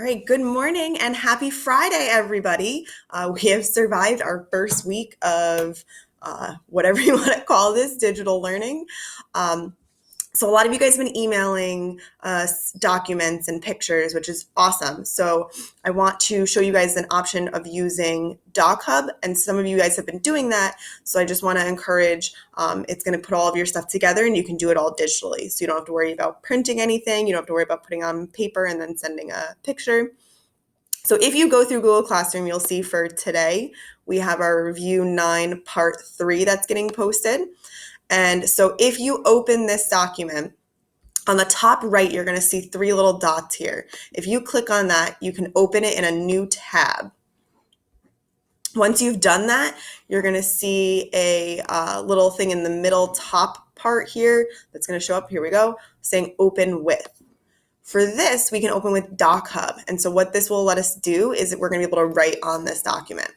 All right, good morning and happy Friday, everybody. We have survived our first week of whatever you want to call this, digital learning. So a lot of you guys have been emailing us documents and pictures, which is awesome. So I want to show you guys an option of using DocHub, and some of you guys have been doing that. So I just want to encourage, it's going to put all of your stuff together and you can do it all digitally. So you don't have to worry about printing anything. You don't have to worry about putting on paper and then sending a picture. So if you go through Google Classroom, you'll see for today, we have our Review 9 Part 3 that's getting posted. And so if you open this document, on the top right, you're going to see 3 little dots here. If you click on that, you can open it in a new tab. Once you've done that, you're going to see a little thing in the middle top part here that's going to show up. Here we go, saying Open With. For this, we can open with DocHub. And so what this will let us do is that we're going to be able to write on this document.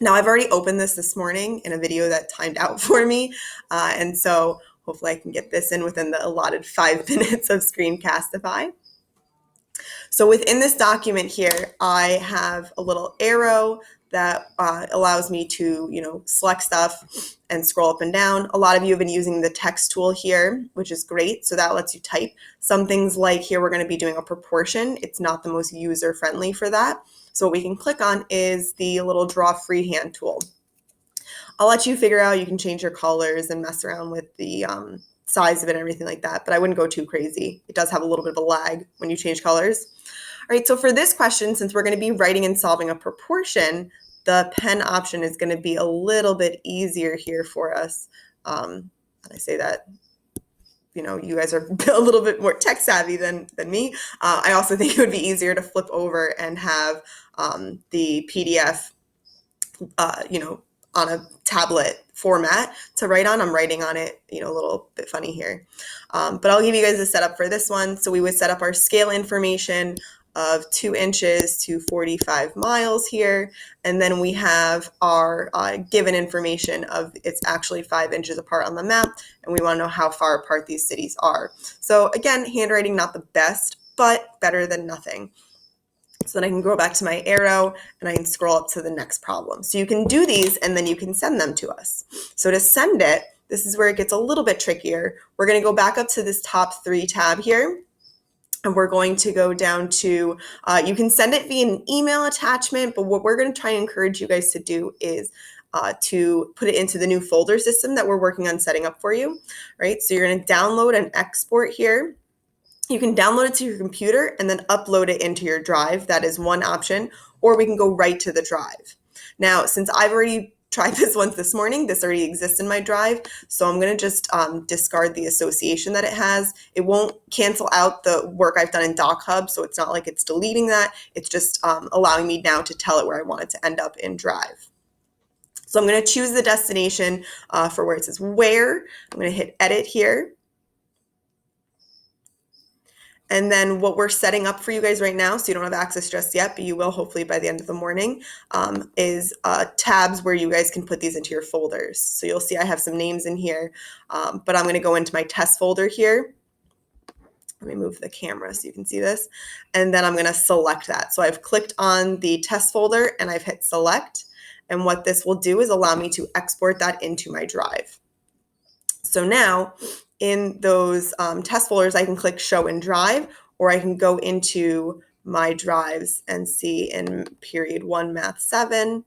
Now, I've already opened this morning in a video that timed out for me. And so hopefully I can get this in within the allotted 5 minutes of Screencastify. So within this document here, I have a little arrow that allows me to, select stuff and scroll up and down. A lot of you have been using the text tool here, which is great. So that lets you type. Some things like here, we're going to be doing a proportion. It's not the most user-friendly for that. So what we can click on is the little draw freehand tool. I'll let you figure out, you can change your colors and mess around with the size of it and everything like that, but I wouldn't go too crazy. It does have a little bit of a lag when you change colors. All right, so for this question, since we're going to be writing and solving a proportion, the pen option is going to be a little bit easier here for us. And I say that, you guys are a little bit more tech savvy than me. I also think it would be easier to flip over and have the PDF, on a tablet format to write on. I'm writing on it, a little bit funny here. But I'll give you guys a setup for this one. So we would set up our scale information of 2 inches to 45 miles here. And then we have our given information of it's actually 5 inches apart on the map. And we want to know how far apart these cities are. So again, handwriting, not the best, but better than nothing. So then I can go back to my arrow and I can scroll up to the next problem. So you can do these and then you can send them to us. So to send it, this is where it gets a little bit trickier. We're going to go back up to this top 3 tab here. And we're going to go down to, you can send it via an email attachment, but what we're going to try and encourage you guys to do is to put it into the new folder system that we're working on setting up for you, right? So you're going to download and export here. You can download it to your computer and then upload it into your drive. That is one option, or we can go right to the drive. Now, since I've already tried this once this morning, this already exists in my drive, so I'm going to just discard the association that it has. It won't cancel out the work I've done in DocHub, so it's not like it's deleting that. It's just allowing me now to tell it where I want it to end up in Drive. So I'm going to choose the destination for where it says where. I'm going to hit edit here. And then what we're setting up for you guys right now, so you don't have access just yet, but you will hopefully by the end of the morning, is tabs where you guys can put these into your folders. So you'll see I have some names in here, but I'm going to go into my test folder here. Let me move the camera so you can see this. And then I'm going to select that. So I've clicked on the test folder and I've hit select. And what this will do is allow me to export that into my drive. So now, in those test folders, I can click Show in Drive, or I can go into my drives and see in period 1, Math 7,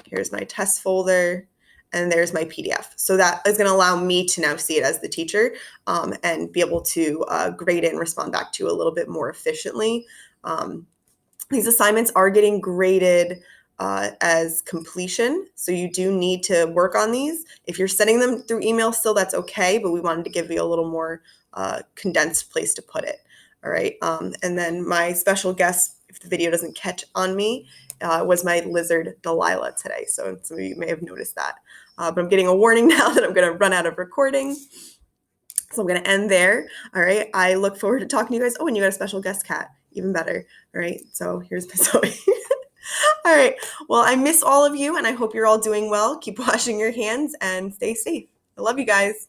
here's my test folder, and there's my PDF. So that is going to allow me to now see it as the teacher and be able to grade it and respond back to a little bit more efficiently. These assignments are getting graded as completion. So you do need to work on these. If you're sending them through email still, that's okay, but we wanted to give you a little more condensed place to put it. All right. And then my special guest, if the video doesn't catch on me, was my lizard Delilah today. So some of you may have noticed that. But I'm getting a warning now that I'm going to run out of recording. So I'm going to end there. All right. I look forward to talking to you guys. Oh, and you got a special guest cat. Even better. All right. So here's my Zoe. All right. Well, I miss all of you and I hope you're all doing well. Keep washing your hands and stay safe. I love you guys.